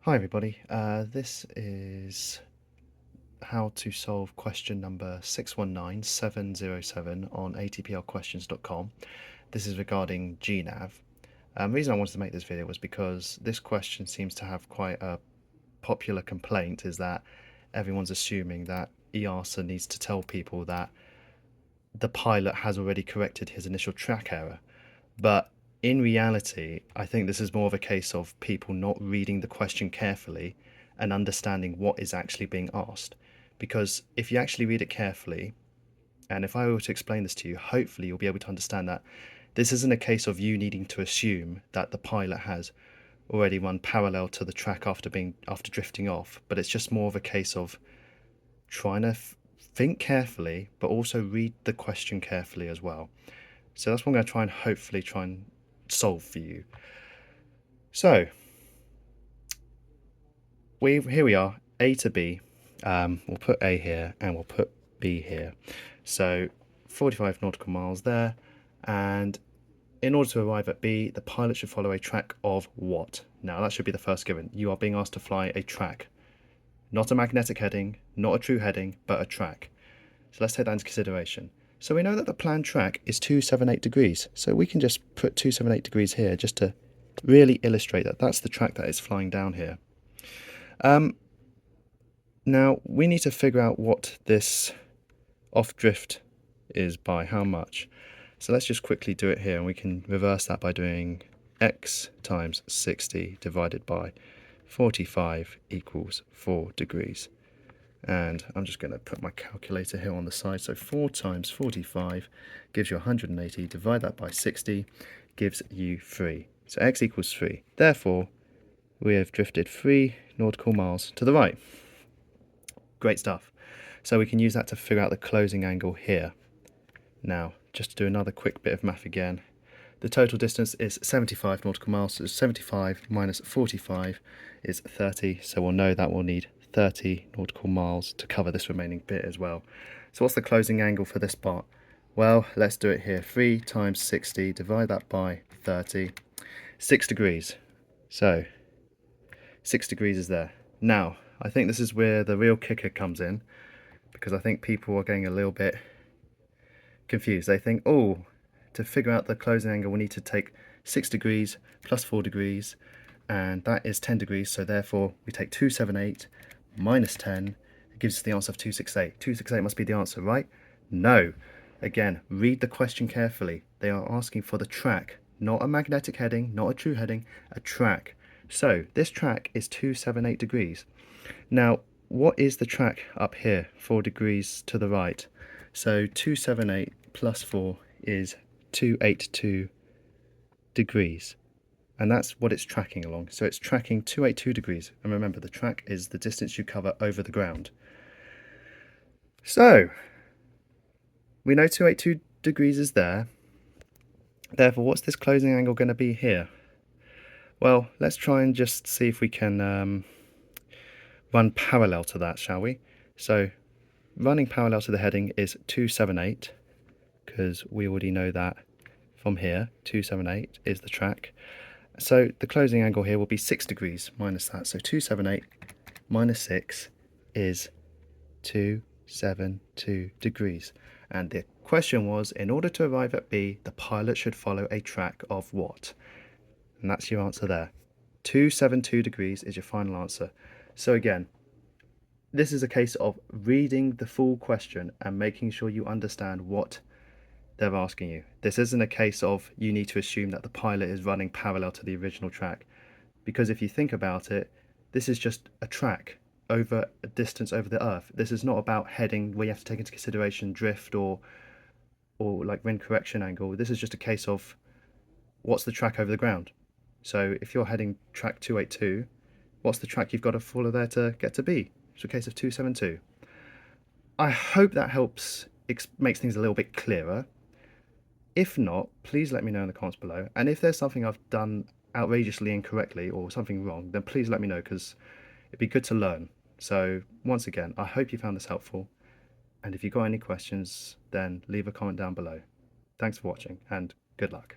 Hi everybody, this is how to solve question number 619707 on atplquestions.com. This is regarding GNAV. The reason I wanted to make this video was because this question seems to have quite a popular complaint, is that everyone's assuming that EASA needs to tell people that the pilot has already corrected his initial track error. But in reality, I think this is more of a case of people not reading the question carefully and understanding what is actually being asked. Because if you actually read it carefully, and if I were to explain this to you, hopefully you'll be able to understand that this isn't a case of you needing to assume that the pilot has already run parallel to the track after drifting off, but it's just more of a case of trying to think carefully, but also read the question carefully as well. So that's what I'm going to try and solve for you. So here we are, A to B. We'll put A here and we'll put B here. So 45 nautical miles there, and in order to arrive at B, the pilot should follow a track of what? Now that should be the first given. You are being asked to fly a track, not a magnetic heading, not a true heading, but a track. So let's take that into consideration. So we know that the planned track is 278 degrees. So we can just put 278 degrees here just to really illustrate that that's the track that is flying down here. Now we need to figure out what this off drift is by how much. So let's just quickly do it here, and we can reverse that by doing x times 60 divided by 45 equals 4 degrees. And I'm just going to put my calculator here on the side. So 4 times 45 gives you 180. Divide that by 60 gives you 3. So x equals 3. Therefore, we have drifted 3 nautical miles to the right. Great stuff. So we can use that to figure out the closing angle here. Now, just to do another quick bit of math again. The total distance is 75 nautical miles. So 75 minus 45 is 30. So we'll know that we'll need 30 nautical miles to cover this remaining bit as well. So what's the closing angle for this part? Well, let's do it here. 3 times 60, divide that by 30, 6 degrees. So 6 degrees is there. Now, I think this is where the real kicker comes in, because I think people are getting a little bit confused. They think, oh, to figure out the closing angle, we need to take 6 degrees plus 4 degrees, and that is 10 degrees. So therefore, we take 278 minus 10. It gives us the answer of 268. 268 must be the answer, right? No. Again, read the question carefully. They are asking for the track, not a magnetic heading, not a true heading, a track. So this track is 278 degrees. Now, what is the track up here, 4 degrees to the right? So 278 plus 4 is 282 degrees. And that's what it's tracking along. So it's tracking 282 degrees. And remember, the track is the distance you cover over the ground. So we know 282 degrees is there. Therefore, what's this closing angle going to be here? Well, let's try and just see if we can run parallel to that, shall we? So running parallel to the heading is 278, because we already know that from here. 278 is the track. So the closing angle here will be 6 degrees minus that. So 278 minus 6 is 272 degrees. And the question was, in order to arrive at B, the pilot should follow a track of what? And that's your answer there. 272 degrees is your final answer. So again, this is a case of reading the full question and making sure you understand what they're asking you. This isn't a case of you need to assume that the pilot is running parallel to the original track, because if you think about it, this is just a track over a distance over the earth. This is not about heading where you have to take into consideration drift or like wind correction angle. This is just a case of what's the track over the ground. So if you're heading track 282, what's the track you've got to follow there to get to B? It's a case of 272. I hope that helps, makes things a little bit clearer. If not, please let me know in the comments below. And if there's something I've done outrageously incorrectly or something wrong, then please let me know, because it'd be good to learn. So once again, I hope you found this helpful. And if you've got any questions, then leave a comment down below. Thanks for watching and good luck.